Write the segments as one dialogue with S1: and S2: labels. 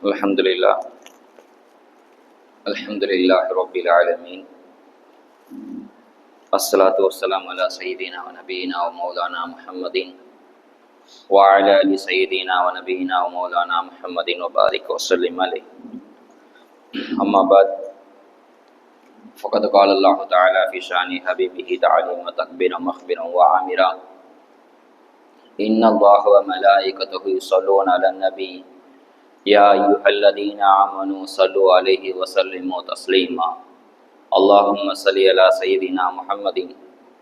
S1: Alhamdulillah. Alhamdulillah Rabbil Alamin. Wassalatu wassalamu ala Sayyidina wa Nabiyyina wa Maulana Muhammadin wa ala ali Sayyidina wa Nabiyyina wa Maulana Muhammadin wa barik wa sallim alayhi. Amma ba'd. Faqad qala Allah Ta'ala fi sha'ni habibihi ta'alim wa takbiran makhbiran wa amira. Inna Allah wa malaikatahu yusalluna ala nabi. Ya ayyuhalladzina amanu sallu alaihi wa sallimu taslima. Allahumma salli ala sayyidina Muhammadin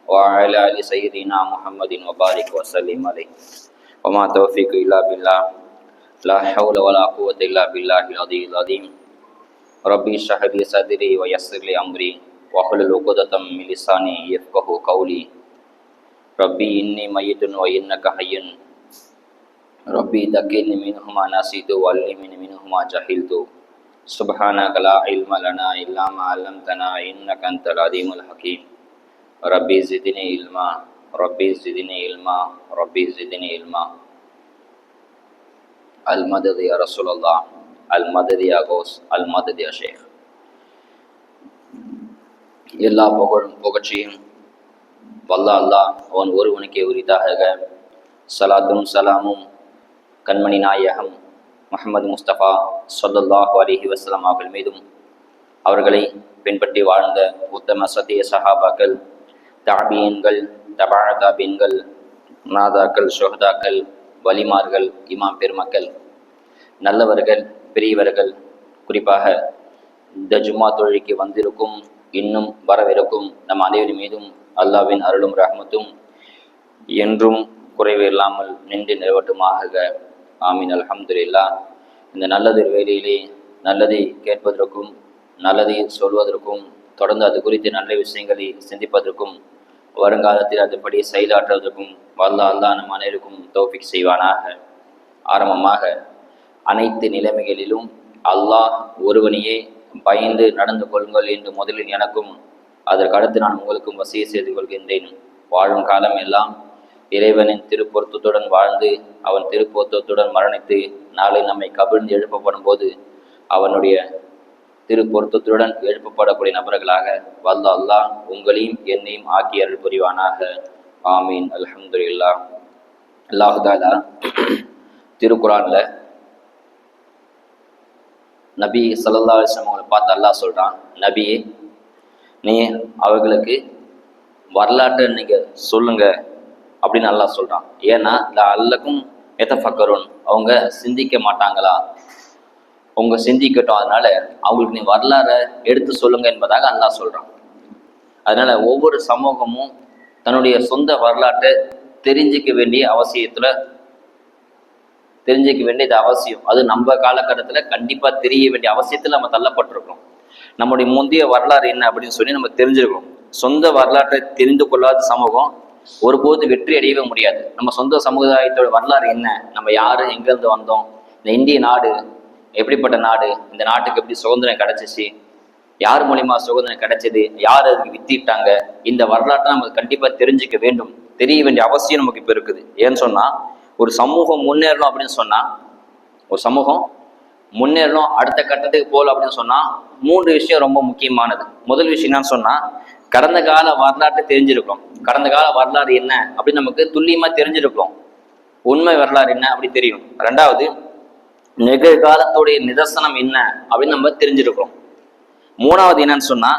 S1: wa ala ali sayyidina Muhammadin wa barik wa sallim alaihi. Wa ma tawfiqu illa billah. La hawla wa la quwwata illa billahil aliyyil azim. Rabbi shrah li sadri wa yassir li amri wa hlul 'uqdatam min lisani yafqahu qawli. Rabbi inni mayyitun wa innaka hayyun. Rabbi dakilni minhuma nasitu wallimni minhuma jahiltu. Subhanaka la ilma lana illa ma 'allamtana innaka antal alimul hakim. Rabbi zidni ilma, Rabbi zidni ilma, Rabbi zidni ilma. Al-madad ya Rasulullah, al-madad ya Ghaus, al-madad ya Sheikh. எல்லா புகழ்ச்சியும் வல்ல அல்லாஹ் அவன் ஒருவனுக்கே உரித்தாக. சலாத்தும் சலாமும் கண்மணி நாயகம் முஹம்மது முஸ்தபா ஸல்லல்லாஹு அலைஹி வஸல்லம் அவர்கள் மீதும், அவர்களை பின்பற்றி வாழ்ந்த உத்தம சத்திய சஹாபாக்கள், தாபீன்கள், தபா தாபீன்கள், நாதாக்கள், ஷுஹதாக்கள், வலிமார்கள், இமாம் பெருமக்கள், நல்லவர்கள், பெரியவர்கள், குறிப்பாக இந்த ஜும்மா தொழுகைக்கு வந்திருக்கும் இன்னும் வரவிருக்கும் நம் அனைவரின் மீதும் அல்லாஹ்வின் அருளும் ரஹ்மத்தும் என்றும் குறைவு இல்லாமல் நின்று நிலவட்டுமாக. ஆமீன். அல்ஹம்துலில்லாஹ். இந்த நல்லது வேலையிலே நல்லதை கேட்பதற்கும் நல்லதை சொல்வதற்கும் தொடர்ந்து அது குறித்து நல்ல விஷயங்களை சிந்திப்பதற்கும் வருங்காலத்தில் அதுபடி செயலாற்றுவதற்கும் வல்ல அல்லாஹ் நம் அனைவருக்கும் தௌஃபீக் செய்வானாக. ஆரம்பமாக அனைத்து நிலைமைகளிலும் அல்லாஹ் ஒருவனையே பயந்து நடந்து கொள்ளுங்கள் என்று முதலில் எனக்கும் அதற்கடுத்து நான் உங்களுக்கும் வசிய செய்து கொள்கின்றேன். வாழும் காலம் எல்லாம் இறைவனின் திருப்பொருத்தத்துடன் வாழ்ந்து அவன் திருப்பொருத்தத்துடன் மரணித்து நாளை நம்மை கவிழ்ந்து எழுப்பப்படும் போது அவனுடைய திருப்பொருத்தத்துடன் எழுப்பப்படக்கூடிய நபர்களாக வல்ல அல்லாஹ் உங்களையும் என்னையும் ஆக்கி அருள் புரிவானாக. ஆமீன். அல்ஹம்துலில்லாஹ். அல்லாஹ் தஆலா திருக்குர்ஆன்ல நபி ஸல்லல்லாஹு அலைஹி வஸல்லம் அவங்களை பார்த்து அல்லாஹ் சொல்றான், நபியே நீ அவர்களுக்கு வரலாற்றை நீங்க சொல்லுங்க அப்படின்னு அல்லாஹ் சொல்றான். ஏன்னா இந்த அல்லக்கும் எதஃபக்கருன், அவங்க சிந்திக்க மாட்டாங்களா, அவங்க சிந்திக்கட்டும், அதனால அவங்களுக்கு நீ வரலாறை எடுத்து சொல்லுங்க என்பதாக அல்லாஹ் சொல்றான். அதனால ஒவ்வொரு சமூகமும் தன்னுடைய சொந்த வரலாற்றை தெரிஞ்சிக்க வேண்டியது அவசியம். அது நம்ம காலகட்டத்தில் கண்டிப்பாக தெரிய வேண்டிய அவசியத்தில் நம்ம தள்ளப்பட்டிருக்கோம். நம்முடைய முந்தைய வரலாறு என்ன அப்படின்னு சொல்லி நம்ம தெரிஞ்சிருக்கோம். சொந்த வரலாற்றை தெரிந்து கொள்ளாத சமூகம் ஒருபோது வெற்றி அடையவே முடியாது. நம்ம சொந்த சமுதாயத்தோட வரலாறு என்ன, நம்ம யாரு, எங்கேருந்து வந்தோம், இந்த இந்திய நாடு எப்படிப்பட்ட நாடு, இந்த நாட்டுக்கு எப்படி சுதந்திரம் கிடைச்சிச்சு, யார் மூலியமா சுதந்திரம் கிடைச்சது, யார் அதுக்கு வித்திட்டாங்க, இந்த வரலாற்றை நம்ம கண்டிப்பாக தெரிஞ்சுக்க வேண்டும். தெரிய வேண்டிய அவசியம் நமக்கு இப்போ இருக்குது. ஏன்னு சொன்னால் ஒரு சமூகம் முன்னேறணும் அப்படின்னு சொன்னால், ஒரு சமூகம் முன்னேறணும் அடுத்த கட்டத்துக்கு போகலாம் அப்படின்னு சொன்னால் 3 விஷயம் ரொம்ப முக்கியமானது. முதல் விஷயம் என்னன்னு சொன்னால் கடந்த கால வரலாற்றை தெரிஞ்சிருக்கோம். கடந்த கால வரலாறு என்ன அப்படின்னு நமக்கு துல்லியமாக தெரிஞ்சிருக்கோம். உண்மை வரலாறு என்ன அப்படி தெரியும். 2வது நிகழ்காலத்துடைய நிதர்சனம் என்ன அப்படின்னு நம்ம தெரிஞ்சிருக்கோம். 3வது என்னன்னு சொன்னா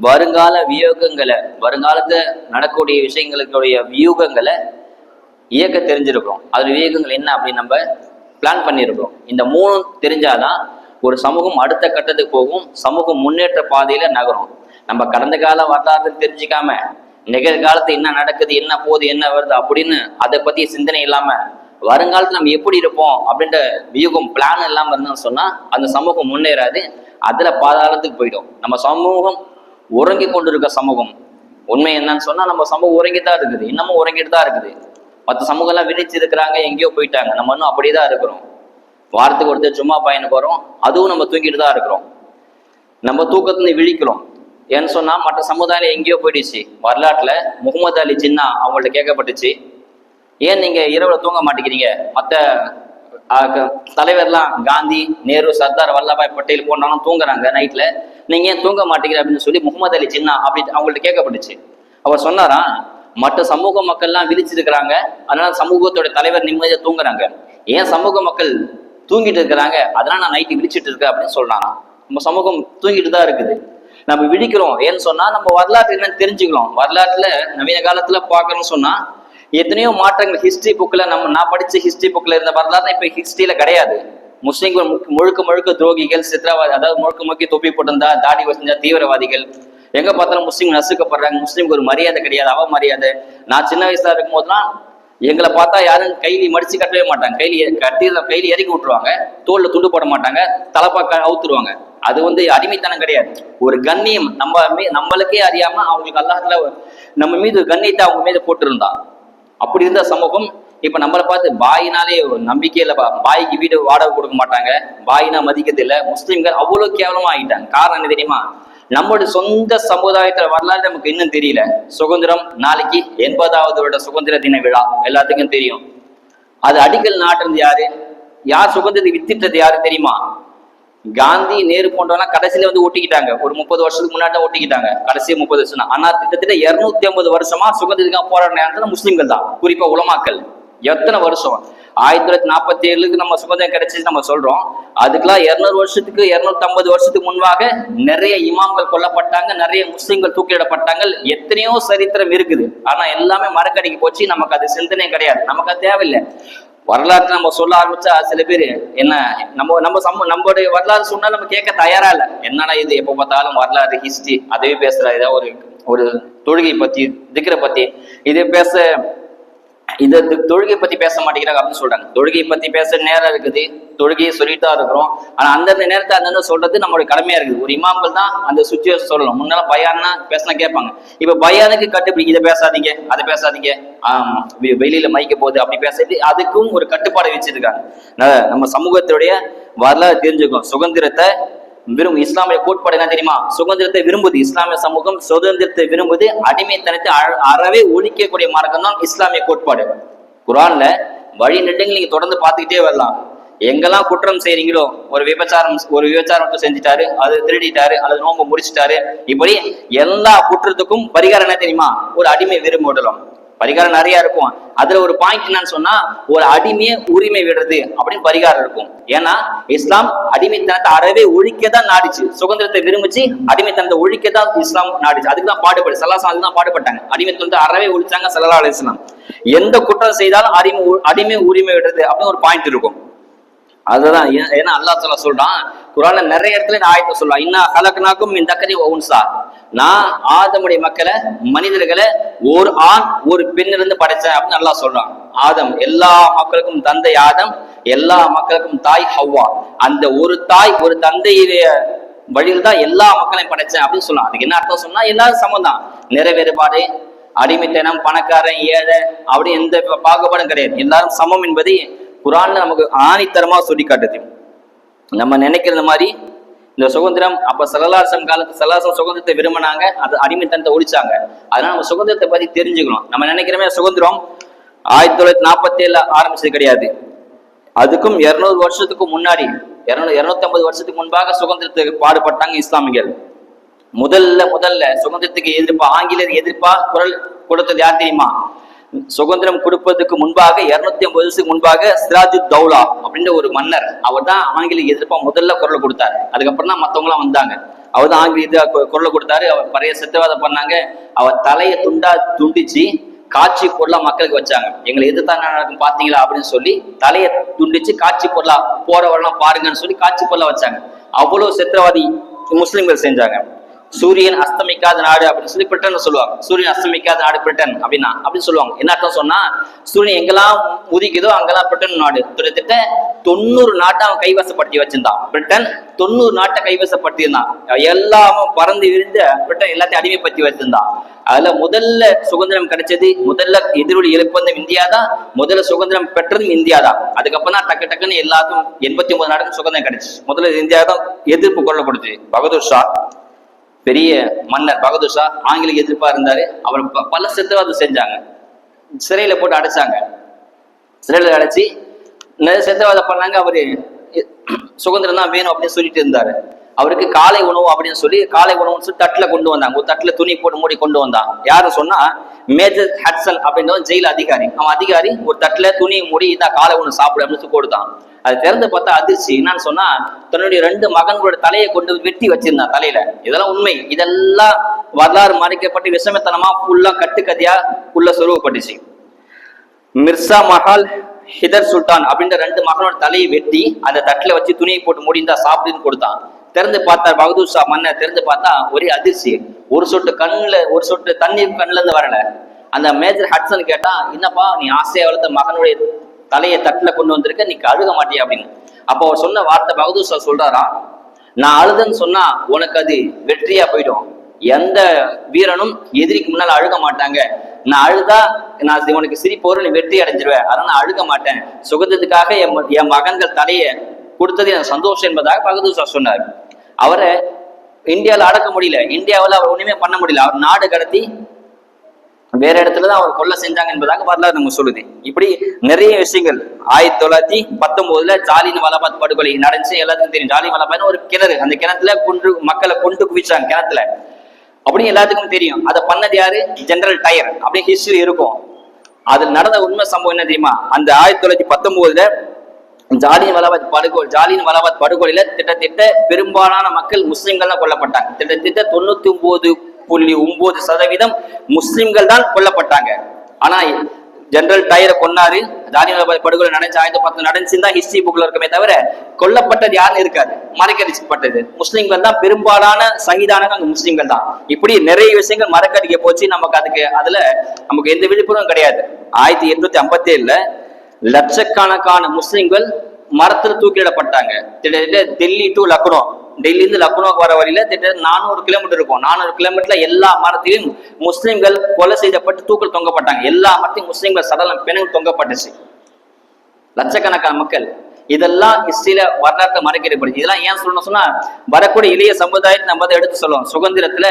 S1: வருங்கால வியூகங்களை, வருங்காலத்துல நடக்கக்கூடிய விஷயங்களுடைய வியூகங்களை இயக்க தெரிஞ்சிருக்கிறோம். அதுல வியூகங்கள் என்ன அப்படின்னு நம்ம பிளான் பண்ணியிருக்கிறோம். இந்த 3 தெரிஞ்சாதான் ஒரு சமூகம் அடுத்த கட்டத்துக்கு போகும், சமூகம் முன்னேற்ற பாதையில நகரும். நம்ம கடந்த கால வரலாறு தெரிஞ்சுக்காம நிகழ்காலத்து என்ன நடக்குது, என்ன போகுது, என்ன வருது அப்படின்னு அதை பத்தி சிந்தனை இல்லாம வருங்காலத்துல நம்ம எப்படி இருப்போம் அப்படின்ற வியூகம் பிளான் இல்லாம இருந்தோம்னு சொன்னா அந்த சமூகம் முன்னேறாது, அதுல பாதாளத்துக்கு போயிடும். நம்ம சமூகம் உறங்கி கொண்டு இருக்க சமூகம். உண்மை என்னன்னு சொன்னா நம்ம சமூகம் உறங்கிதான் இருக்குது, இன்னமும் உறங்கிட்டு தான் இருக்குது. மற்ற சமூகம் எல்லாம் விழிச்சு இருக்கிறாங்க, எங்கேயோ போயிட்டாங்க, நம்ம இன்னும் அப்படியேதான் இருக்கிறோம். வாரத்துக்கு ஒருத்தர் சும்மா பயனுக்கு வரோம், அதுவும் நம்ம தூங்கிட்டு தான் இருக்கிறோம். நம்ம தூக்கத்துல விழிக்கிறோம். ஏன்னு சொன்னா மற்ற சமுதாயம் எங்கேயோ போயிடுச்சு. வரலாற்றுல முகமது அலி ஜின்னா அவங்கள்ட்ட கேட்கப்பட்டுச்சு, ஏன் நீங்க இரவுல தூங்க மாட்டேங்கிறீங்க, மற்ற தலைவர்லாம் காந்தி, நேரு, சர்தார் வல்லபாய் பட்டேல் போனாலும் தூங்குறாங்க நைட்ல, நீங்க ஏன் தூங்க மாட்டேங்கிற அப்படின்னு சொல்லி முகமது அலி ஜின்னா அப்படி அவங்கள்ட்ட கேட்கப்பட்டுச்சு. அவர் சொன்னாரா, மற்ற சமூக மக்கள்லாம் விழிச்சிருக்கிறாங்க, அதனால சமூகத்தோட தலைவர் நிம்மதியா தூங்குறாங்க, ஏன் சமூக மக்கள் தூங்கிட்டு இருக்கிறாங்க, அதனால நான் நைட்டு விழிச்சிட்டு இருக்கேன் அப்படின்னு சொல்றாங்க. நம்ம சமூகம் தூங்கிட்டு தான் இருக்குது, நம்ம விழிக்கிறோம். ஏன்னு சொன்னா நம்ம வரலாற்று என்னன்னு தெரிஞ்சுக்கிறோம். வரலாற்றுல நவீன காலத்துல பாக்கணும்னு சொன்னா எத்தனையோ மாற்றங்கள் ஹிஸ்டரி புக்ல நான் படிச்ச ஹிஸ்டரி புக்ல இருந்த வரலாறு இப்ப ஹிஸ்டரியில கிடையாது. முஸ்லீம்கள் முழுக்க முழுக்க துரோகிகள், சித்திரவாதி, அதாவது முழுக்க முழுக்க தொப்பி போட்டிருந்தா, தாடி வச்சிருந்தா தீவிரவாதிகள். எங்க பார்த்தாலும் முஸ்லீம் நசுக்கப்படுறாங்க, முஸ்லீம்க்கு ஒரு மரியாதை கிடையாது, அவ மரியாதை. நான் சின்ன வயசுல இருக்கும் போதுலாம் எங்களை பார்த்தா யாரும் கைலி மடிச்சு கட்டவே மாட்டாங்க, கையில இறக்கி விட்டுருவாங்க, தோல்ல துண்டு போட மாட்டாங்க, தலைப்பா அவுத்துருவாங்க. அது அடிமைத்தனம் கிடையாது, ஒரு கண்ணியம். நம்மளுக்கே அறியாம அவங்களுக்கு அல்லாஹ்ல நம்ம மீது கண்ணியத்தை அவங்க மீது போட்டிருந்தான். அப்படி இருந்த சமூகம் இப்ப நம்மளை பார்த்து பாயினாலே நம்பிக்கை இல்லப்பா, பாய்க்கு வீடு வாடகை கொடுக்க மாட்டாங்க, பாயினா மதிக்கிறது இல்லை. முஸ்லிம்கள் அவ்வளவு கேவலமா ஆகிட்டாங்க. காரணம் என்ன தெரியுமா? நம்மளுடைய சொந்த சமுதாயத்துல வரலாறு நமக்கு இன்னும் தெரியல. சுதந்திரம் நாளைக்கு 80வது வருட சுதந்திர தின விழா எல்லாத்துக்கும் தெரியும். அது அடிக்கல் நாட்டுறது யாரு? யார் சுதந்திரத்தை வித்திட்டது யாரு தெரியுமா? காந்தி, நேரு போன்றவங்க கடைசியில ஒட்டிக்கிட்டாங்க. ஒரு 30 வருஷத்துக்கு முன்னாடி ஒட்டிக்கிட்டாங்க, கடைசி 30 வருஷம். ஆனா கிட்டத்தட்ட 250 வருஷமா சுதந்திரத்துக்காக போராடின நேரத்துல முஸ்லிம்கள் தான், குறிப்பா உலமாக்கள். எத்தனை வருஷம்? 1947க்கு நம்ம சுதந்திரம் கிடைச்சிச்சு நம்ம சொல்றோம். அதுக்கெல்லாம் 200 வருஷத்துக்கு 250 வருஷத்துக்கு முன்பாக நிறைய இமாம்கள் கொல்லப்பட்டாங்க, நிறைய முஸ்லிம்கள் தூக்கிலிடப்பட்டாங்க. எத்தனையோ சரித்திரம் இருக்குது. ஆனா எல்லாமே மறக்கடிக்கு போச்சு. நமக்கு அது சிந்தனை கிடையாது, நமக்கு அது தேவையில்லை. வரலாற்று நம்ம சொல்ல ஆரம்பிச்சா சில பேர் என்ன நம்மளுடைய வரலாறு சொன்னா நம்ம கேட்க தயாரா இல்லை. என்னடா இது, எப்ப பார்த்தாலும் வரலாறு ஹிஸ்டரி அதே பேசுற, ஏதாவது ஒரு தொழுகை பத்தி திக்ர பத்தி இது பேச, இது தொழுகை பத்தி பேச மாட்டேங்கிறாங்க அப்படின்னு சொல்றாங்க. தொழுகை பத்தி பேச நேரம் இருக்குது, தொழுகையை சொல்லிட்டு தான் இருக்கிறோம். ஆனா அந்தந்த நேரத்தை அந்தந்த சொல்றது நம்மளுடைய கடமையா இருக்குது. ஒரு இமாம்கள் தான் அந்த சுச்சுவேஷன் சொல்லணும். முன்னால பயான்னா பேசினா கேட்பாங்க, இப்ப பயானுக்கு கட்டுப்பிடி, இதை பேசாதீங்க அதை பேசாதீங்க, வெளியில மைக்க போகுது அப்படி பேசிட்டு அதுக்கும் ஒரு கட்டுப்பாடை வச்சிருக்காங்க. நம்ம சமூகத்துடைய வரலாறு தெரிஞ்சுக்கும். சுதந்திரத்தை விரும்பு இஸ்லாமிய கோட்பாடு என்ன தெரியுமா? சுதந்திரத்தை விரும்புது இஸ்லாமிய சமூகம், சுதந்திரத்தை விரும்புது. அடிமைத்தனத்தை அறவே ஒழிக்கக்கூடிய மார்க்கம் தான் இஸ்லாமிய கோட்பாடு. குர்ஆன்ல வழி நெடுங்கள் நீங்க தொடர்ந்து பார்த்துக்கிட்டே வரலாம். எங்கெல்லாம் குற்றம் செய்றீங்களோ, ஒரு விபச்சாரம் செஞ்சுட்டாரு, அது திருடிட்டாரு, அல்லது நோம்பு முடிச்சிட்டாரு, இப்படி எல்லா குற்றத்துக்கும் பரிகாரம் என்ன தெரியுமா? ஒரு அடிமை விரும்புடலாம். பரிகாரம் நிறைய இருக்கும். அதுல ஒரு பாயிண்ட் என்னன்னு சொன்னா, ஒரு அடிமையை உரிமை விடுறது அப்படின்னு பரிகாரம் இருக்கும். ஏன்னா இஸ்லாம் அடிமைத்தனத்தை அறவே ஒழிக்கதான் நாடிச்சு. சுதந்திரத்தை விரும்பிச்சு அடிமைத்தனத்தை ஒழிக்கதான் இஸ்லாம் நாடிச்சு. அதுக்குதான் பாடுபடு ஸல்லல்லாஹு அலைஹி வஸல்லம் பாடுபட்டாங்க. அடிமைத்தனத்தை அறவே ஒழிச்சாங்க ஸல்லல்லாஹு அலைஹி வஸல்லம். எந்த குற்றம் செய்தாலும் அடிமை உரிமை விடுறது அப்படின்னு ஒரு பாயிண்ட் இருக்கும். அதுதான் ஏன்னா அல்லாஹ் தஆலா சொல்றான் குர்ஆன்ல நிறைய இடத்துல இந்த ஆயத்தை சொல்றான், இன்னா ஹலக்னாக்கும் மின் தக்கரி வ உன்சா, நான் ஆதமுடைய மக்களை, மனிதர்களை ஒரு ஆண் ஒரு பெண்ணிலிருந்து படைச்சேன் அப்படின்னு அல்லாஹ் சொல்றான். ஆதம், எல்லா மக்களுக்கும் தந்தை ஆதம், எல்லா மக்களுக்கும் தாய் ஹவ்வா. அந்த ஒரு தாய் ஒரு தந்தையுடைய வழியில் தான் எல்லா மக்களையும் படைச்சேன் அப்படின்னு சொல்லலாம். அதுக்கு என்ன அர்த்தம் சொன்னா, எல்லாரும் சமம் தான். நிறைவேறுபாடு, அடிமைத்தனம், பணக்காரன், ஏழை அப்படி எந்த பாகுபாடும் கிடையாது, எல்லாரும் சமம் என்பதை குர்ஆன்ல நமக்கு ஆணித்தரமா சொல்லி காட்டுது. நம்ம நினைக்கிற மாதிரி இந்த சுதந்திரம் அப்ப ஸல்லல்லாஹு அலைஹி வஸல்லம் காலத்து ஸல்லல்லாஹு சுதந்திரத்தை விரும்பினாங்க, அது அடிமைத்தனத்தை ஒழிச்சாங்க. அதனால நம்ம சுதந்திரத்தை பத்தி தெரிஞ்சுக்கணும். நம்ம நினைக்கிறோமே சுதந்திரம் 1947 ஆரம்பிச்சது கிடையாது. அதுக்கும் 200 வருஷத்துக்கு முன்னாடி 250 வருஷத்துக்கு முன்பாக சுதந்திரத்துக்கு பாடுபட்டாங்க இஸ்லாமியர்கள். முதல்ல சுதந்திரத்துக்கு எதிர்ப்பா, ஆங்கிலேயர் எதிர்ப்பா குரல் கொடுத்தது யார் தெரியுமா? சுதந்திரம் கொடுப்பதற்கு முன்பாக 250 வருஷத்துக்கு முன்பாக சிராஜுத் தௌலா அப்படின்ற ஒரு மன்னர், அவர் தான் ஆங்கிலேய எதிர்ப்பா முதல்ல குரல் கொடுத்தாரு. அதுக்கப்புறம் தான் மத்தவங்க எல்லாம் வந்தாங்க. அவர் தான் ஆங்கிலேய குரல் கொடுத்தாரு. அவர் பழைய சித்திரவதை பண்ணாங்க. அவர் தலையை துண்டிச்சு காட்சி பொருளா மக்களுக்கு வச்சாங்க. எங்களை எதிர்த்தா நடக்கும் பாத்தீங்களா அப்படின்னு சொல்லி தலையை துண்டிச்சு காட்சி பொருளா போறவரெல்லாம் பாருங்கன்னு சொல்லி காட்சி பொருளா வச்சாங்க. அவ்வளவு சித்திரவாதி முஸ்லிம்கள் செஞ்சாங்க. சூரியன் அஸ்தமிக்காத நாடு அப்படின்னு சொல்லி பிரிட்டன் சொல்லுவாங்க. சூரியன் அஸ்தமிக்காத நாடு பிரிட்டன் அப்படின்னு சொல்லுவாங்க. என்ன அர்த்தம் சொன்னா, சூரியன் எங்கெல்லாம் உதிக்குதோ அங்கெல்லாம் பிரிட்டன் நாடு. கிட்டத்தட்ட 90 நாட்டை அவன் கைவசப்படுத்தி வச்சிருந்தான். பிரிட்டன் 90 நாட்டை கைவசப்படுத்தி இருந்தான். எல்லாமும் பறந்து விரிந்த பிரிட்டன் எல்லாத்தையும் அடிமைப்படுத்தி வச்சிருந்தான். அதுல முதல்ல சுதந்திரம் கிடைச்சது, முதல்ல எதிரொலி எழுப்பதும் இந்தியா தான், முதல்ல சுதந்திரம் பெற்றதும் இந்தியா தான். அதுக்கப்புறம் தான் டக்குன்னு எல்லாத்துக்கும் 89 நாடுக்கும் சுதந்திரம் கிடைச்சு. முதல்ல இந்தியா தான் எதிர்ப்பு கொள்ள கொடுத்து. பகதூர் ஷா, பெரிய மன்னர் பகதூர் ஷா ஆங்கிலேய எதிர்ப்பா இருந்தாரு. அவர் பல சித்திரவதை செஞ்சாங்க, சிறையில போட்டு அடைச்சாங்க. சிறையில அடைச்சி நிறைய சித்திரவதை பண்ணாங்க. அவரு சுதந்திரம் தான் வேணும் அப்படின்னு சொல்லிட்டு இருந்தாரு. அவருக்கு காலை உணவு அப்படின்னு சொல்லி காலை உணவுன்னு சொல்லி தட்டுல கொண்டு வந்தாங்க. ஒரு தட்டுல துணி போட்டு மூடி கொண்டு வந்தான். யாரும் சொன்னா மேஜர் ஹட்சன் அப்படின்ற ஜெயில் அதிகாரி. அவன் அதிகாரி ஒரு தட்டுல துணி மூடி இதான் காலை உணவு சாப்பிடு அப்படின்னு சொல்லி கொடுத்தான். அது திறந்து பார்த்தா அதிர்ச்சி. என்னன்னு சொன்னா தன்னுடைய 2 மகன்களோட தலையை கொண்டு வெட்டி வச்சிருந்தான் தலையில. இதெல்லாம் உண்மை. இதெல்லாம் வரலாறு மறைக்கப்பட்டு விஷமத்தனமா ஃபுல்லா கட்டுக்கதையா உள்ள சொருவப்பட்டுச்சு. மிர்சா மஹால் ஹிதர் சுல்தான் அப்படின்ற 2 மகனோட தலையை வெட்டி அந்த தட்டுல வச்சு துணியை போட்டு முடிந்தா சாப்பிடுன்னு கொடுத்தான். திறந்து பார்த்தா பகதூர் ஷா மன்னர் திறந்து பார்த்தா ஒரே அதிர்ச்சி. ஒரு சொட்டு தண்ணீர் கண்ணுல இருந்து வரல. அந்த மேஜர் ஹட்சன் கேட்டா, என்னப்பா நீ ஆசையா வளர்த்த மகனுடைய தலையை தட்டுல கொண்டு வந்திருக்க, நீ அழுக மாட்டியா அப்படின்னு. அப்போ அவர் சொன்ன வார்த்தை பகதூர் ஷா சொல்றாரா, நான் அழுதுன்னு சொன்னா உனக்கு அது வெற்றியா போயிடும். எந்த வீரனும் எதிரிக்கு முன்னால அழுக மாட்டாங்க. நான் அழுதா நான் உனக்கு சிரிப்போரு நீ வெற்றி அடைஞ்சிருவேன். அதனால நான் அழுக மாட்டேன். சுகத்துக்காக என் மகன்கள் தலையை கொடுத்தது எனக்கு சந்தோஷம் என்பதாக பகதூர் ஷா சொன்னார். அவரை இந்தியாவில் அடக்க முடியல. இந்தியாவில் அவர் ஒண்ணுமே பண்ண முடியல. அவர் நாடு கடத்தி வேற இடத்துலதான் அவர் கொலை செஞ்சாங்க என்பதாக வரலாறு நம்ம சொல்லுது. இப்படி நிறைய விஷயங்கள் 1919 ஜாலியன் வாலாபாக் படுகொலை நடந்துச்சு. எல்லாத்துக்கும் தெரியும். ஜாலியன் வாலாபாக் ஒரு கிணறு, அந்த கிணத்துல மக்களை கொண்டு குவிச்சாங்க கிணத்துல அப்படின்னு எல்லாத்துக்கும் தெரியும். அதை பண்ணது யாரு? ஜெனரல் டயர் அப்படின்னு ஹிஸ்டரி இருக்கும். அதில் நடந்த உண்மை சம்பவம் என்ன தெரியுமா? அந்த 1919 ஜாலியன் வாலாபாக் படுகொலையில திட்டத்திட்ட பெரும்பாலான மக்கள் முஸ்லிம்கள் தான் கொல்லப்பட்டாங்க. கிட்டத்தட்ட 99.9% முஸ்லிம்கள் தான் கொல்லப்பட்டாங்க. ஆனா ஜெனரல் டயரை கொன்னாரு. ஜாலியன் வாலாபாக் படுகொலை நடந்துச்சு 1910 நடந்துச்சுன்னு தான் ஹிஸ்டரி புக்ல இருக்கமே தவிர கொல்லப்பட்டது யாருன்னு இருக்காது. மறக்கடிக்கப்பட்டது முஸ்லிம்கள் தான். பெரும்பாலான சகிதானங்க அங்க முஸ்லிம்கள் தான். இப்படி நிறைய விஷயங்கள் மறக்கடிக்க போச்சு. அதுல நமக்கு எந்த விழிப்புணர்வும் கிடையாது. 1857 லட்சக்கணக்கான முஸ்லிம்கள் மரத்துல தூக்கிலிடப்பட்டாங்க. கிட்டத்தட்ட டெல்லி டு லக்னோ, டெல்லியிலிருந்து லக்னோக்கு வர வழியில கிட்டத்தட்ட 400 கிலோமீட்டர் இருக்கும். 400 கிலோமீட்டர்ல எல்லா மரத்திலும் முஸ்லிம்கள் கொலை செய்யப்பட்டு தூக்கில் தொங்கப்பட்டாங்க. எல்லா மரத்தையும் முஸ்லிம்கள் சடலம் பிணங்கள் தொங்கப்பட்டுச்சு. லட்சக்கணக்கான மக்கள். இதெல்லாம் ஹிஸ்டரியில வரலாற்று மறைக்கப்படுது. இதெல்லாம் ஏன் சொல்லணும் சொன்னா வரக்கூடிய இளைய சமுதாயத்தை நம்ம அதை எடுத்து சொல்லுவோம். சுதந்திரத்துல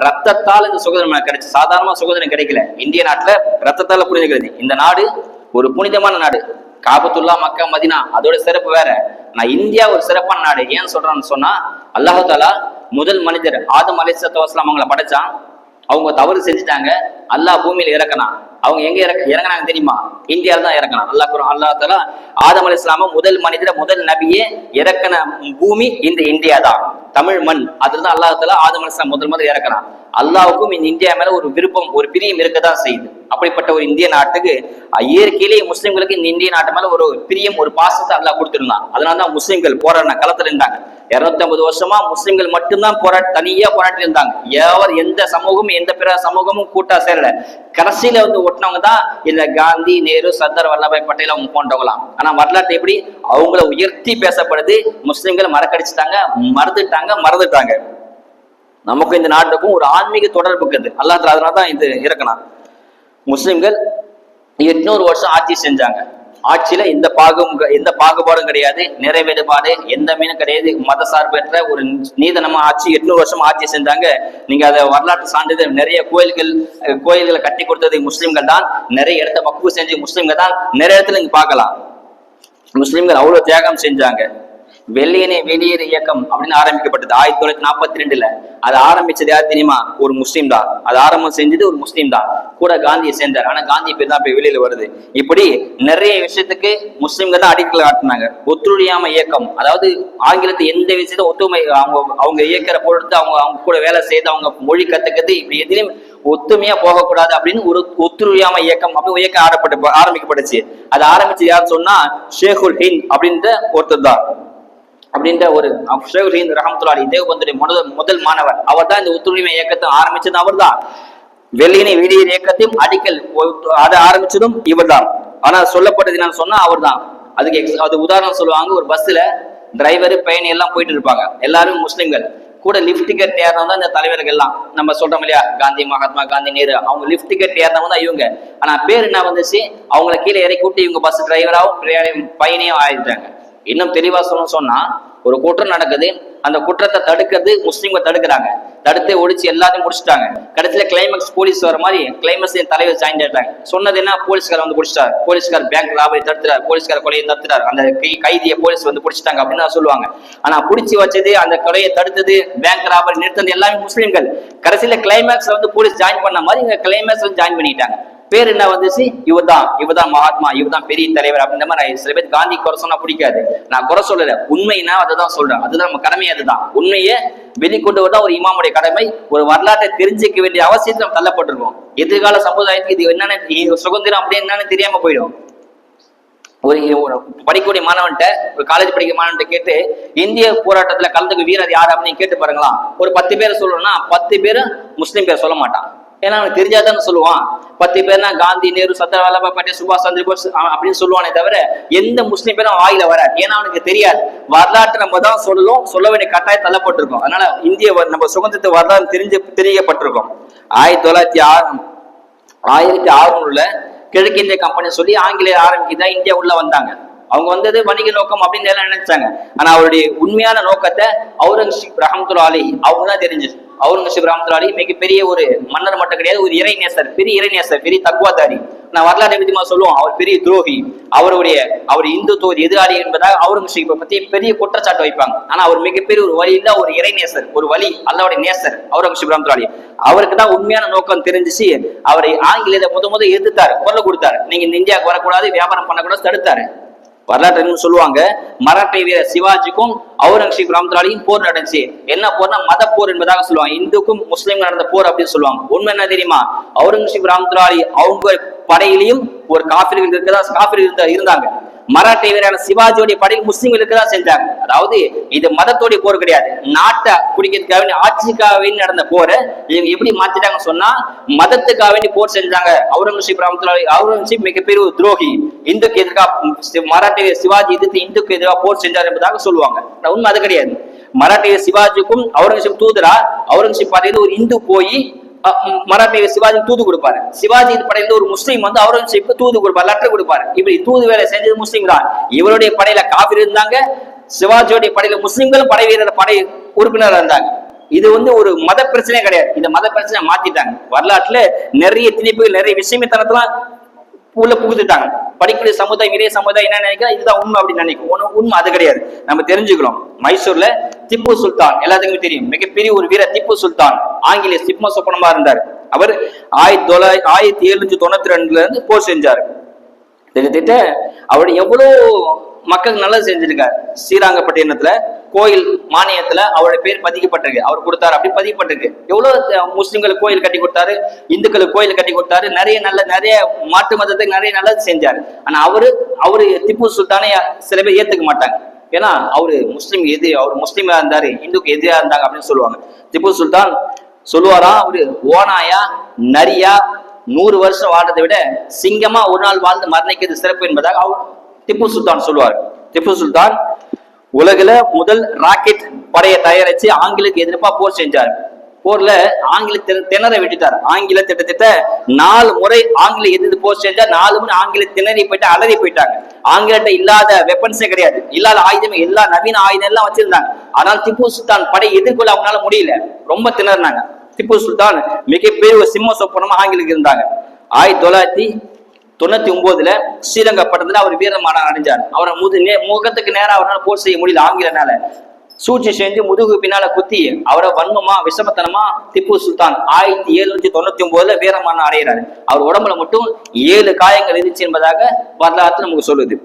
S1: ரத்தத்தால் இந்த சுதந்திரம் கிடைச்சு. சாதாரணமா சுதந்திரம் கிடைக்கல. இந்திய நாட்டுல ரத்தத்தால புரிஞ்சுக்கிறது. இந்த நாடு ஒரு புனிதமான நாடு. காபத்துல்லா, மக்கா, மதினா அதோட சிறப்பு வேற. நான் இந்தியா ஒரு சிறப்பான நாடு. ஏன் சொல்றான்னு சொன்னா அல்லாஹு தாலா முதல் மனிதர் ஆதம் அலைஹிஸ்ஸலாத்து வஸ்ஸலாம் அவங்கள படைச்சான். அவங்க தவறு செஞ்சுட்டாங்க. அல்லாஹ் பூமியில இறக்கினான். அவங்க எங்க இறங்கினாங்க தெரியுமா? இந்தியாவில தான் இறக்கினான். அல்லாஹ் தாலா ஆதம் அலைஹிஸ்ஸலாம முதல் மனிதரை முதல் நபியே இறக்கின பூமி இந்த இந்தியா தான். தமிழ் மண். அதுதான் அல்லாஹ் தாலா ஆதம் அலைஹிஸ்ஸலாம் முதல் இறக்கினான். அல்லாவுக்கும் இந்த இந்தியா மேல ஒரு விருப்பம், ஒரு பிரியம் இருக்கதான் செய்யுது. அப்படிப்பட்ட ஒரு இந்திய நாட்டுக்கு இயற்கையிலேயே முஸ்லிம்களுக்கு இந்த இந்திய நாட்டு மேல ஒரு பிரியம், ஒரு பாசத்தை அல்லாஹ் கொடுத்திருந்தான். அதனாலதான் முஸ்லிம்கள் போராடின களத்துல இருந்தாங்க. 250 வருஷமா முஸ்லிம்கள் மட்டும்தான் தனியா போராட்டி இருந்தாங்க. எந்த சமூகமும் எந்த பிற சமூகமும் கூட்டா சேரல. கடைசியில ஒட்டினவங்க தான் இந்த காந்தி, நேரு, சர்தார் வல்லபாய் பட்டேல் அவங்க போன்றவங்களாம். ஆனா வரலாற்று எப்படி அவங்கள உயர்த்தி பேசப்படுது. முஸ்லிம்கள் மறக்கடிச்சுட்டாங்க, மறந்துட்டாங்க. நமக்கும் இந்த நாட்டுக்கும் ஒரு ஆன்மீக தொடர்பு இருக்குது. அல்லாஹ் அதனாலதான் இது இருக்கணும். முஸ்லிம்கள் 800 வருஷம் ஆட்சி செஞ்சாங்க. ஆட்சியில எந்த பாகுபாடும் கிடையாது, நிறைவேறுபாடு எந்த மீனும் கிடையாது. மத சார்பற்ற ஒரு நீதனமா ஆட்சி 800 வருஷம் ஆட்சி செஞ்சாங்க. நீங்க அதை வரலாற்று சான்றிதழ் நிறைய கோயில்களை கட்டி கொடுத்தது முஸ்லிம்கள் தான். நிறைய இடத்த வக்ஃப் செஞ்சு முஸ்லிம்கள் தான். நிறைய இடத்துல நீங்க பார்க்கலாம். முஸ்லிம்கள் அவ்வளவு தியாகம் செஞ்சாங்க. வெள்ளையனே வெளியேறு இயக்கம் அப்படின்னு ஆரம்பிக்கப்பட்டது 1942. அது ஆரம்பிச்சது யார் தெரியுமா? ஒரு முஸ்லீம் தான். அது ஆரம்பம் செஞ்சது ஒரு முஸ்லீம் தான். கூட காந்தியை சேர்ந்தார். ஆனா காந்தி பேர் தான் வெளியில வருது. இப்படி நிறைய விஷயத்துக்கு முஸ்லிம்கள் தான் அடிக்கல காட்டினாங்க. ஒத்துழையாம இயக்கம், அதாவது ஆங்கிலத்தை எந்த விஷயத்த ஒத்துமை அவங்க இயக்கிற பொருட்கள் அவங்க கூட வேலை செய்து அவங்க மொழி கத்துக்கிறது, இப்படி எதிலும் ஒத்துமையா போகக்கூடாது அப்படின்னு ஒரு ஒத்துழையாம இயக்கம் அப்படி இயக்கம் ஆரம்பிக்கப்பட்டுச்சு. அது ஆரம்பிச்சு யார் சொன்னா ஷேகுல் ஹிந்த் அப்படின்ற ஒருத்தர் தான். அப்படின்ற ஒரு ஷேகுல் ஹிந்த் ரஹ்மத்துல்லாஹி தேவபந்துடைய முதல் மாணவர். அவர் தான் இந்த ஒத்துழைமை இயக்கத்தை ஆரம்பிச்சது. அவர் தான் வெள்ளையனை வெளியேறு இயக்கத்தையும் அடிக்கல் அதை ஆரம்பிச்சதும் இவர் தான். ஆனா சொல்லப்பட்டது என்னன்னு சொன்னா அவர் தான். அது உதாரணம் சொல்லுவாங்க. ஒரு பஸ்ல டிரைவர், பயணி எல்லாம் போயிட்டு இருப்பாங்க. எல்லாரும் முஸ்லிம்கள். கூட லிஃப்ட் டிக்கெட் ஏறவங்க தான் இந்த தலைவர்கள் எல்லாம். நம்ம சொல்றோம் இல்லையா, காந்தி, மகாத்மா காந்தி, நேரு. அவங்க லிஃப்ட் டிக்கெட் ஏறவங்க தான் இவங்க. ஆனா பேர் என்ன வந்துச்சு? அவங்களை கீழே இறக்கி விட்டு இவங்க பஸ் டிரைவராகவும் பயணியும் ஆயிட்டாங்க. இன்னும் தெளிவா சொன்னா ஒரு குற்றம் நடக்குது. அந்த குற்றத்தை தடுக்கிறது முஸ்லிம்கள் தடுக்கிறாங்க. தடுத்து ஒடிச்சு எல்லாத்தையும் முடிச்சுட்டாங்க. கடைசியில கிளைமேக்ஸ் போலீஸ் வர மாதிரி கிளைமேக்ஸ் தலைவர் ஜாயின் ஆயிட்டாங்க. சொன்னது என்ன, போலீஸ்கார வந்து பிடிச்சிட்டாரு, போலீஸ்கார் பேங்க் ராபரி தடுத்துறாரு, போலீஸ்கார கொலையை தடுத்துறாரு, அந்த கைதியை போலீஸ் வந்து பிடிச்சிட்டாங்க அப்படின்னு தான் சொல்லுவாங்க. ஆனா பிடிச்சி வச்சது, அந்த கொலையை தடுத்தது, பேங்க் ராபரி நிறுத்தது எல்லாமே முஸ்லிம்கள். கடைசியில கிளைமேக்ஸ் வந்து போலீஸ் ஜாயின் பண்ண மாதிரி இங்க கிளைமேக்ஸ் வந்து ஜாயின் பண்ணிட்டாங்க. பேர் என்ன வந்துச்சு, இவதான் மகாத்மா, இவதான் பெரிய தலைவர் அப்படின்ற மாதிரி. சில பேர் காந்தி குறை சொன்னா பிடிக்காது, நான் குறை சொல்லல, உண்மைனா அதுதான் சொல்றேன், அதுதான் நம்ம கடமை. அதுதான் உண்மையை வெளிக்கொண்டு வரதான் ஒரு இமாமுடைய கடமை. ஒரு வரலாற்றை தெரிஞ்சுக்க வேண்டிய அவசியத்தை நம்ம தள்ளப்பட்டிருக்கோம். எதிர்கால சமுதாயத்துக்கு இது என்னன்னு, சுதந்திரம் அப்படின்னு என்னன்னு தெரியாம போயிடும். ஒரு படிக்கக்கூடிய மாணவன்கிட்ட, ஒரு காலேஜ் படிக்கிற மாணவன்கிட்ட கேட்டு இந்திய போராட்டத்துல கலந்துக்கு வீரர் யார் அப்படின்னு கேட்டு பாருங்களா, ஒரு 10 பேர் சொல்லணும்னா 10 பேர் முஸ்லீம் பேர் சொல்ல மாட்டான். ஏன்னா அவனுக்கு தெரிஞ்சாதான்னு சொல்லுவான். 10 பேர்னா காந்தி, நேரு, சர்தார் வல்லபாய் பட்டேல், சுபாஷ் சந்திர போஸ் அப்படின்னு சொல்லுவானே தவிர எந்த முஸ்லீம் பேரும் வாயில வராது. ஏன்னா அவனுக்கு தெரியாது. வரலாற்று நம்ம தான் சொல்ல வேண்டிய கட்டாயம் தள்ளப்பட்டிருக்கோம். அதனால இந்திய நம்ம சுதந்திரத்தை வரலாறு தெரியப்பட்டிருக்கோம். 1600 கிழக்கிந்திய கம்பெனி சொல்லி ஆங்கிலேயர் ஆரம்பிக்குதான் இந்தியா உள்ள வந்தாங்க. அவங்க வந்தது வணிக நோக்கம் அப்படின்னு எல்லாம் நினைச்சாங்க. ஆனா அவருடைய உண்மையான நோக்கத்தை அவுரங்கசீப் ரஹமத்துல்லாஹி அலைஹி அவங்க தான் தெரிஞ்சது. அவுரங்கசீப் ரஹமத்துல்லாஹி அலைஹி மிகப்பெரிய ஒரு மன்னர் மட்டும் கிடையாது, ஒரு இறைநேசர், பெரிய தக்குவாதாரி. நான் வரலாற்று விதமா சொல்லுவோம், அவர் பெரிய துரோகி, அவர் இந்துத்துவ எதிராளி என்பதாக அவுரங்கசீப்பை பத்தி பெரிய குற்றச்சாட்டு வைப்பாங்க. ஆனா அவர் மிகப்பெரிய ஒரு வழியில ஒரு இறைநேசர், ஒரு வழி அல்லாஹ்வுடைய நேசர் அவுரங்கசீப் ரஹமத்துல்லாஹி அலைஹி. அவருக்கு தான் உண்மையான நோக்கம் தெரிஞ்சிச்சு. அவரை ஆங்கிலேயரை முத எதிர்த்தாரு, குரல் கொடுத்தாரு, நீங்க இந்த இந்தியாவுக்கு வரக்கூடாது, வியாபாரம் பண்ணக்கூடாது, தடுத்தாரு. வரலாற்று சொல்லுவாங்க, மராட்டிய வீரர் சிவாஜிக்கும் அவுரங்கசீப் ரஹமத்துல்லாஹி அலைஹி போர் நடந்துச்சு. என்ன போர்னா மத போர் என்பதாக சொல்லுவாங்க. இந்துக்கும் முஸ்லீம் நடந்த போர் அப்படின்னு சொல்லுவாங்க. உண்மை என்ன தெரியுமா, அவுரங்கசீப் ரஹமத்துல்லாஹி அலைஹி அவங்க படையிலையும் ஒரு காஃபிர்கள் இருந்தாங்க. மராட்டிய வீரரான சிவாஜியோடைய படையில் முஸ்லீம்கள் இருக்கதான் செஞ்சாங்க. அதாவது இது மதத்தோடைய போர் கிடையாது, நாட்டை குடிக்கிறதுக்காக ஆட்சிக்காக வேண்டி நடந்த போரை இவங்க எப்படி மாத்திட்டாங்கன்னு சொன்னா மதத்துக்காக வேண்டி போர் செஞ்சாங்க. அவுரங்கசீப் ரஹமத்துல்லாஹி அவுரங்கசீப் மிகப்பெரிய ஒரு துரோகி, இந்துக்கு எதிராக மராட்டிய சிவாஜி எதிர்த்து இந்துக்கு எதிராக போர் செஞ்சார் என்பதாக சொல்லுவாங்க. உண்மை அது கிடையாது. மராட்டிய சிவாஜிக்கும் அவுரங்கசீப் தூதரா, அவுரங்கசீப் படையில ஒரு இந்து போய் மராட்டிய சிவாஜி தூது கொடுப்பாரு. சிவாஜி படையில ஒரு முஸ்லீம் வந்து அவுரங்கசீப் தூது கொடுப்பாரு, லெட்டர் கொடுப்பாரு. இப்படி தூது வேலை செஞ்சது முஸ்லீம் தான். இவருடைய படையில காஃபிர் இருந்தாங்க, சிவாஜியோடைய படையில முஸ்லீம்களும் படை வீரர் படை உறுப்பினர் இருந்தாங்க. இது வந்து ஒரு மத பிரச்சனையே கிடையாது. இந்த மத பிரச்சனை மாத்திட்டாங்க. வரலாற்றுல நிறைய திணிப்புகள், நிறைய விஷயத்தனத்தெல்லாம் உள்ள புகுத்துட்டாங்க. படிக்கக்கூடிய சமுதாயம், இளைய சமுதாயம் என்ன நினைக்கிறா, இதுதான் உண்மை அப்படின்னு நினைக்கும். உண்மை அது கிடையாது. நம்ம தெரிஞ்சுக்கிறோம். மைசூர்ல திப்பு சுல்தான் எல்லாத்துக்குமே தெரியும், மிகப்பெரிய ஒரு வீரர் திப்பு சுல்தான். ஆங்கிலேய சிம்ம சொப்பனமா இருந்தார். அவர் 1792 இருந்து போர் செஞ்சாரு. கிட்டத்தட்ட அவர் எவ்வளவு மக்களுக்கு நல்லது செஞ்சிருக்காரு. ஸ்ரீரங்கப்பட்டினத்துல கோயில் மானியத்துல அவருடைய பேர் பதிக்கப்பட்டிருக்கு, அவர் கொடுத்தாரு, அப்படி பதிக்கப்பட்டிருக்கு. எவ்வளவு முஸ்லிம்களுக்கு கோயில் கட்டி கொடுத்தாரு, இந்துக்களுக்கு கோயில் கட்டி கொடுத்தாரு, நிறைய மாற்று மதத்துக்கு நிறைய நல்லது செஞ்சாரு. ஆனா அவரு திப்பு சுல்தானே சில பேர் ஏத்துக்க மாட்டாங்க. ஏன்னா அவரு முஸ்லீமா இருந்தாரு, இந்துக்கு எதிரா இருந்தாங்க அப்படின்னு சொல்லுவாங்க. திப்பு சுல்தான் சொல்லுவாரா, அவரு ஓனாயா நரியா 100 வருஷம் வாழ்றதை விட சிங்கமா ஒரு நாள் வாழ்ந்து மரணிக்கிறது சிறப்பு என்பதாக திப்பு சுல்தான் சொல்லுவார். திப்பு சுல்தான் உலகில முதல் ராக்கெட் படையை தயாரிச்சு ஆங்கிலத்துக்கு எதிர்ப்பா போர் செஞ்சார். போர்ல ஆங்கில திணற விட்டுட்டார். ஆங்கில கிட்டத்தட்ட 4 முறை ஆங்கில எதிர்த்து போர் செஞ்சா 4 முறை ஆங்கில திணறி போயிட்டு அலறி போயிட்டாங்க. ஆங்கிலத்தை இல்லாத வெப்பன்ஸே கிடையாது, இல்லாத ஆயுதமே, எல்லா நவீன ஆயுதம் எல்லாம் வச்சிருந்தாங்க. ஆனால் திப்பு சுல்தான் படை எதிர்கொள்ள அவங்களால முடியல, ரொம்ப திணறினாங்க. திப்பு சுல்தான் மிகப்பெரிய ஒரு சிம்ம சொப்பனமா ஆங்கிலுக்கு இருந்தாங்க. 1999 ஸ்ரீரங்கப்பட்டணத்துல அவர் வீரமான அடைஞ்சார். அவரை முகத்துக்கு நேரம் அவரால் போர் செய்ய முடியல. ஆங்கிலனால சூழ்ச்சி செஞ்சு முதுகு பின்னால குத்தி அவரை வன்மமா விஷமத்தனமா திப்பு சுல்தான் 1799 வீரமான அடைகிறாரு. அவர் உடம்புல மட்டும் 7 காயங்கள் இருந்துச்சு என்பதாக வரலாற்று நமக்கு சொல்லுது.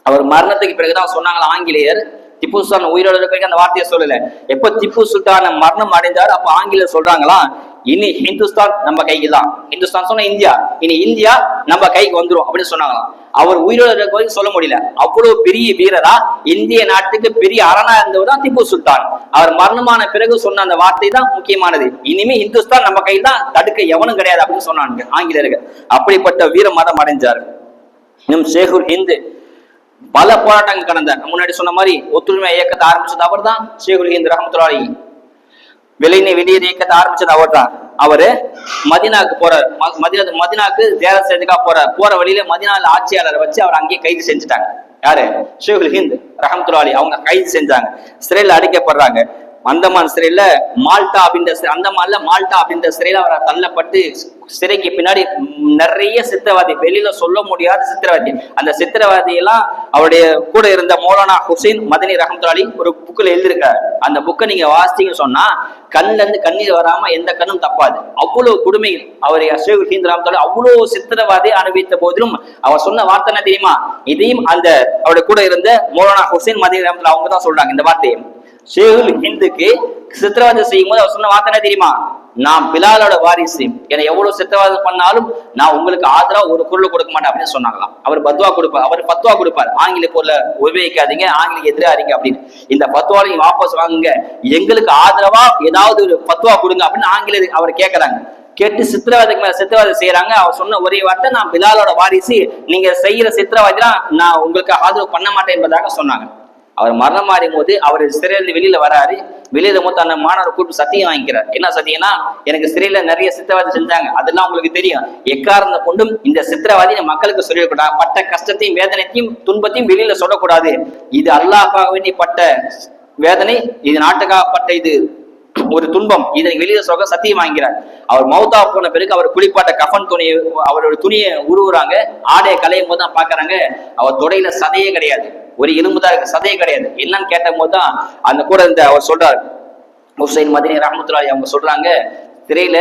S1: அவர் மரணத்துக்கு பிறகுதான் சொன்னாங்களா ஆங்கிலேயர், திப்பு சுல்தான் உயிரோடு இருக்க அந்த வார்த்தையை சொல்லல. எப்ப திப்பு சுல்தான் மரணம் அடைந்தார் அப்ப ஆங்கிலேயர் சொல்றாங்களாம், இனி ஹிந்துஸ்தான் நம்ம கைக்கு தான். ஹிந்துஸ்தான் சொன்ன இந்தியா, இனி இந்தியா நம்ம கைக்கு வந்துரும் அப்படின்னு சொன்னாங்களாம். அவர் உயிரோடு இருக்க சொல்ல முடியல. அவ்வளவு பெரிய வீரரா, இந்திய நாட்டுக்கு பெரிய அரணா இருந்தவர் தான் திப்பு சுல்தான். அவர் மரணமான பிறகு சொன்ன அந்த வார்த்தை தான் முக்கியமானது. இனிமே ஹிந்துஸ்தான் நம்ம கையில் தான், தடுக்க எவனும் கிடையாது அப்படின்னு சொன்னாங்க ஆங்கிலேயர்கள். அப்படிப்பட்ட வீர மதம் அடைஞ்சார். இன்னும் ஷேகுல் ஹிந்த் பல போராட்டங்கள் கடந்தார். முன்னாடி சொன்ன மாதிரி ஒத்துழைமை இயக்கத்தை ஆரம்பிச்சது அவர் தான். ஷேகுல் ஹிந்த் ரஹமத்துல்லாஹி வெளியேறு இயக்கத்தை ஆரம்பிச்சது அவர் தான். அவரு மதினாக்கு போறார். மதினாக்கு ஜியாரத் செய்யறதுக்காக போற வழியில மதினால ஆட்சியாளரை வச்சு அவர் அங்கேயே கைது செஞ்சுட்டாங்க. யாரு? ஷேகுல் ஹிந்த் ரஹமத்துல்லாஹி அவங்க கைது செஞ்சாங்க, சிறையில் அடைக்கப்படுறாங்க. அந்தமான் சிறையில அந்தமான்ல மால்டா அப்படின்ற சிறையில அவரை தள்ளப்பட்டு சிறைக்கு பின்னாடி நிறைய சித்திரவாதி, வெளியில சொல்ல முடியாத சித்திரவாதி. அந்த சித்திரவாதி எல்லாம் அவருடைய கூட இருந்த மௌலானா ஹுசைன் மதனி ரஹமத்துல்லாஹி ஒரு புக்கில் எழுதியிருக்காரு. அந்த புக்கை நீங்க வாசித்தீங்கன்னு சொன்னா கண்ணுல இருந்து கண்ணீர் வராம எந்த கண்ணும் தப்பாது. அவ்வளவு கொடுமைகள் அவர் ஷேக் ஹிந்த் ரஹமத்துல்லாஹி அவ்வளவு சித்திரவாதி அனுபவித்த போதிலும் அவர் சொன்ன வார்த்தை என்ன தெரியுமா? இதையும் அந்த அவருடைய கூட இருந்த மௌலானா ஹுசைன் மதனி ரஹமத்துல்லாஹி அவங்க தான் சொல்றாங்க இந்த வார்த்தையை. ஷேகுல் ஹிந்துக்கு சித்திரவாதம் செய்யும் போது அவர் சொன்ன வார்த்தை என்ன தெரியுமா? நான் பிலாலோட வாரிசு, என்னை எவ்வளவு சித்திரவாதம் பண்ணாலும் நான் உங்களுக்கு ஆதரவா ஒரு குரல் கொடுக்க மாட்டேன் அப்படின்னு சொன்னாங்களாம். அவர் பத்வா கொடுப்பார், அவர் பத்வா கொடுப்பார், ஆங்கில பொருளை உபயோகிக்காதீங்க, ஆங்கில எதிராதீங்க அப்படின்னு. இந்த பத்வாவை வாபஸ் வாங்குங்க, எங்களுக்கு ஆதரவா ஏதாவது ஒரு பத்வா கொடுங்க அப்படின்னு ஆங்கில அவர் கேட்கறாங்க. கேட்டு சித்திரவாதிக்கு மேல சித்திரவாதம் செய்யறாங்க. அவர் சொன்ன ஒரே வார்த்தை, நான் பிலாலோட வாரிசு, நீங்க செய்யற சித்திரவாதிலாம் நான் உங்களுக்கு ஆதரவு பண்ண மாட்டேன் என்பதாக சொன்னாங்க. அவர் மரணம் மாறும் போது அவர் சிறையிலிருந்து வெளியில வராரு. வெளியில போது அந்த மாணவர் கூப்பிட்டு சத்தியம் வாங்கிக்கிறார். என்ன சத்தியம்னா, எனக்கு சிறையில நிறைய சித்திரவாதி செஞ்சாங்க, அதெல்லாம் உங்களுக்கு தெரியும், எக்காரண கொண்டும் இந்த சித்திரவாதி மக்களுக்கு சொல்லிடக்கூடாது, பட்ட கஷ்டத்தையும் வேதனைத்தையும் துன்பத்தையும் வெளியில சொல்லக்கூடாது, இது அல்லாஹ்க்காக வேண்டி பட்ட வேதனை, இது நாட்டுக்காகப்பட்ட இது ஒரு துன்பம், இதை வெளியில சொல்ல சத்தியம் வாங்கிறார். அவர் மௌத்தா போன பிறகு அவர் குளிப்பாட்ட கஃபன் துணியை, அவரோட துணியை உருவுறாங்க. ஆடைய கலையும் போது தான் பாக்குறாங்க, அவர் தொடையில சதையே கிடையாது, ஒரு எலும்பு தான் இருக்கு, சதையே கிடையாது. என்னன்னு கேட்ட போது தான் அந்த கூட இந்த அவர் சொல்றாரு ஹுசைன் மதனி ரஹ்மத்துல்லாஹி அவங்க சொல்றாங்க, திரையில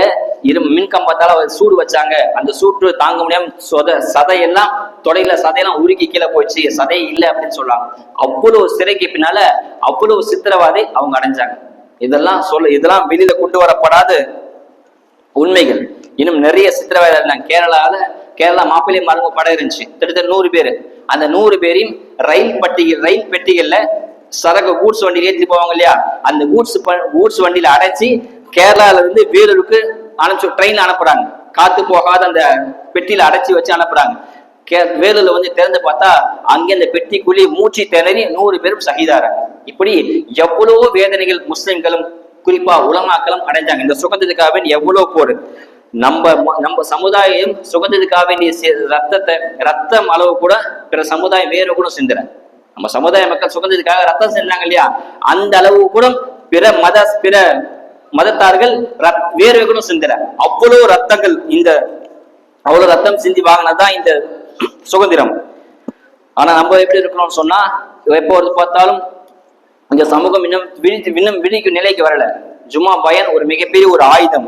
S1: மின் கம்பத்தால அவர் சூடு வச்சாங்க, அந்த சூட்டு தாங்க முடியாம சதையெல்லாம் தொடையில சதையெல்லாம் உருக்கி கீழே போயிடுச்சு, சதை இல்லை அப்படின்னு சொல்றாங்க. அவ்வளவு சிறைக்கு பின்னால அவ்வளவு சித்திரவாதை அவங்க அடைஞ்சாங்க. இதெல்லாம் வெளியில கொண்டு வரப்படாத உண்மைகள். இன்னும் நிறைய சித்திரவாதை இருந்தாங்க. கேரளா மாப்பிள்ளை மருங்க படம் இருந்துச்சு, கிட்டத்தட்ட 100 பேர். அந்த 100 பேரையும் ரயில் பெட்டிகள்ல சரக்கு கூட்ஸ் வண்டியில ஏற்றி போவாங்க இல்லையா, அந்த கூட்ஸ் வண்டியில அடைச்சி கேரளால இருந்து வேலூருக்கு ட்ரெயின்ல அனுப்புறாங்க. காத்து போகாத அந்த பெட்டியில அடைச்சி வச்சு அனுப்புறாங்க. வேலூர்ல திறந்து பார்த்தா அங்கே அந்த பெட்டிக்குள்ளி மூச்சு திணறி 100 பேரும் சகிதாராங்க. இப்படி எவ்வளவோ வேதனைகள் முஸ்லிம்களும் குறிப்பா உலமாக்களும் அடைஞ்சாங்க. இந்த சுகந்தத்துக்காக வேண்டிய எவ்வளவு போர். நம்ம சமுதாயம் சுகந்தத்துக்காக வேண்டிய ரத்தம் அளவு கூட பிற சமுதாயம் வேற கூட சிந்துற. நம்ம சமுதாய மக்கள் சுகந்தத்துக்காக ரத்தம் செஞ்சாங்க இல்லையா, அந்த அளவு கூட பிற மதத்தார்கள் வேறு கூட சிந்துற. அவ்வளவு ரத்தங்கள், அவ்வளவு ரத்தம் சிந்தி வாங்கினதான் இந்த சுதந்திரம். ஆனா நம்ம எப்படி இருக்கணும்னு சொன்னா, எப்போ பார்த்தாலும் இந்த சமூகம் இன்னும் விழிக்கும் நிலைக்கு வரல. ஜும்மா பயன் ஒரு மிகப்பெரிய ஒரு ஆயுதம்,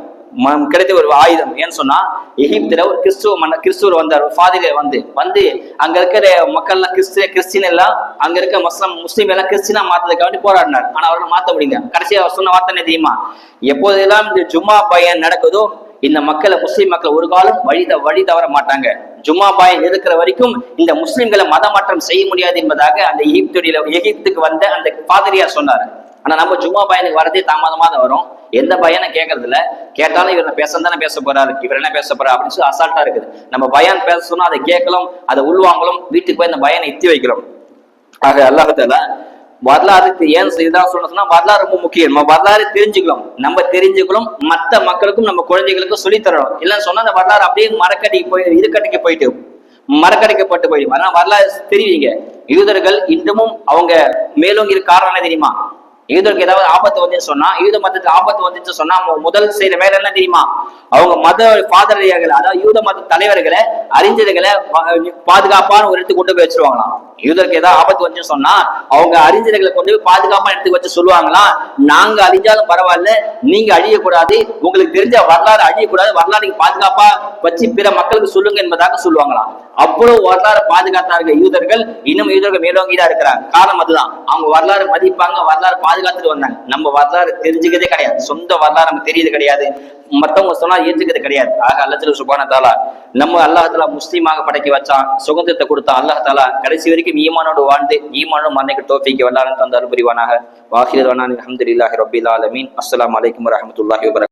S1: கிடைத்த ஒரு ஆயுதம். ஏன்னு சொன்னா, எகிப்துல ஒரு கிறிஸ்துவர் வந்தார், ஒரு ஃபாதிரியார் வந்து அங்க இருக்கிற மக்கள் எல்லாம் கிறிஸ்டின் எல்லாம், அங்க இருக்க முஸ்லீம் எல்லாம் கிறிஸ்டினா மாத்ததுக்காக வேண்டி போராடினார். ஆனா அவரால் மாத்த முடியல. கடைசியா அவர் சொன்ன வார்த்தை என்ன தெரியுமா? எப்போதெல்லாம் இந்த ஜும்மா பயன் நடக்குதோ, இந்த முஸ்லிம் மக்கள் ஒரு காலம் வழி தவற மாட்டாங்க. ஜும்மா பயன் இருக்கிற வரைக்கும் இந்த முஸ்லிம்களை மதமாற்றம் செய்ய முடியாது என்பதாக அந்த எகிப்துக்கு வந்த அந்த பாதிரியார் சொன்னார். ஆனா நம்ம ஜும்மா பயனுக்கு வரதே தாமதமா தான் வரும். எந்த பயனை கேட்கறது இல்ல, கேட்டாலும் இவர் தானே பேச போறாரு, இவர் என்ன பேச போறாரு அப்படின்னு சொல்லி அசால்ட்டா இருக்குது. நம்ம பயான் பேச சொன்னா அதை கேட்கலாம், அதை உள்வாங்கலாம், வீட்டுக்கு போய் அந்த பயனை எத்தி வைக்கிறோம். ஆக அல்லாஹ்தால வரலாறு ஏன் இதான் சொன்னா, வரலாறு ரொம்ப முக்கியம். நம்ம வரலாறு நம்ம தெரிஞ்சுக்கணும், மற்ற மக்களுக்கும் நம்ம குழந்தைகளுக்கும் சொல்லி தரணும். இல்லைன்னு சொன்னா அந்த வரலாறு அப்படியே மறக்கடிக்கப்பட்டு போயிடும். அதனால வரலாறு தெரிவிங்க. யூதர்கள் இன்னமும் அவங்க மேலோங்கி இருக்க காரணம் என்ன தெரியுமா? யூதருக்கு ஏதாவது ஆபத்து வந்துன்னு சொன்னா, யூத மதத்துக்கு ஆபத்து வந்துச்சு சொன்னா முதல் செய்யற வேலை என்ன தெரியுமா? அவங்க மத பாதிரியார்களை, அதாவது யூத மத தலைவர்களை, அறிஞர்களை பாதுகாப்பான ஒரு இடத்துக்கு கொண்டு போய் வச்சிருவாங்களாம். யூதருக்கு ஏதாவது ஆபத்து வந்துன்னு சொன்னா அவங்க அறிஞர்களை கொண்டு போய் பாதுகாப்பான இடத்துக்கு வச்சு சொல்லுவாங்களாம், நாங்க அழிஞ்சாலும் பரவாயில்ல, நீங்க அழியக்கூடாது, உங்களுக்கு தெரிஞ்ச வரலாறு அழியக்கூடாது, வரலாறு பாதுகாப்பா வச்சு பிற மக்களுக்கு சொல்லுங்க என்பதாக சொல்லுவாங்களாம். அவ்வளவு வரலாறு பாதுகாத்தார்கள் யூதர்கள். இன்னும் யூதர்கள் மேலோங்கிதான் இருக்கிறாங்க. காரணம் அதுதான், அவங்க வரலாறு மதிப்பாங்க, வரலாறு பாதுகாத்துட்டு வந்தாங்க. நம்ம வரலாறு தெரிஞ்சுக்கிறதே கிடையாது, சொந்த வரலாறு நமக்கு தெரியுது கிடையாது, மற்றவங்க சொன்னா ஏற்றுக்கிறது கிடையாது. ஆக அல்லாஹ் சுப்ஹானஹு வ தஆலா நம்ம அல்லாஹ் முஸ்லீமாக படைக்க வச்சான், சுகந்தத்தை கொடுத்தான். அல்லாஹ் கடைசி வரைக்கும் ஈமானோடு வாழ்ந்து ஈமானோடு மன்னைக்கு தௌஃபீக் வல்லாரன் தந்தார் புரிவானாக. வாஹிரு தஅவானா அல்ஹம்துலில்லாஹி ரப்பில் ஆலமீன். அஸ்ஸலாமு அலைக்கும் வரஹ்மத்துல்லாஹி வபரகாத்துஹு.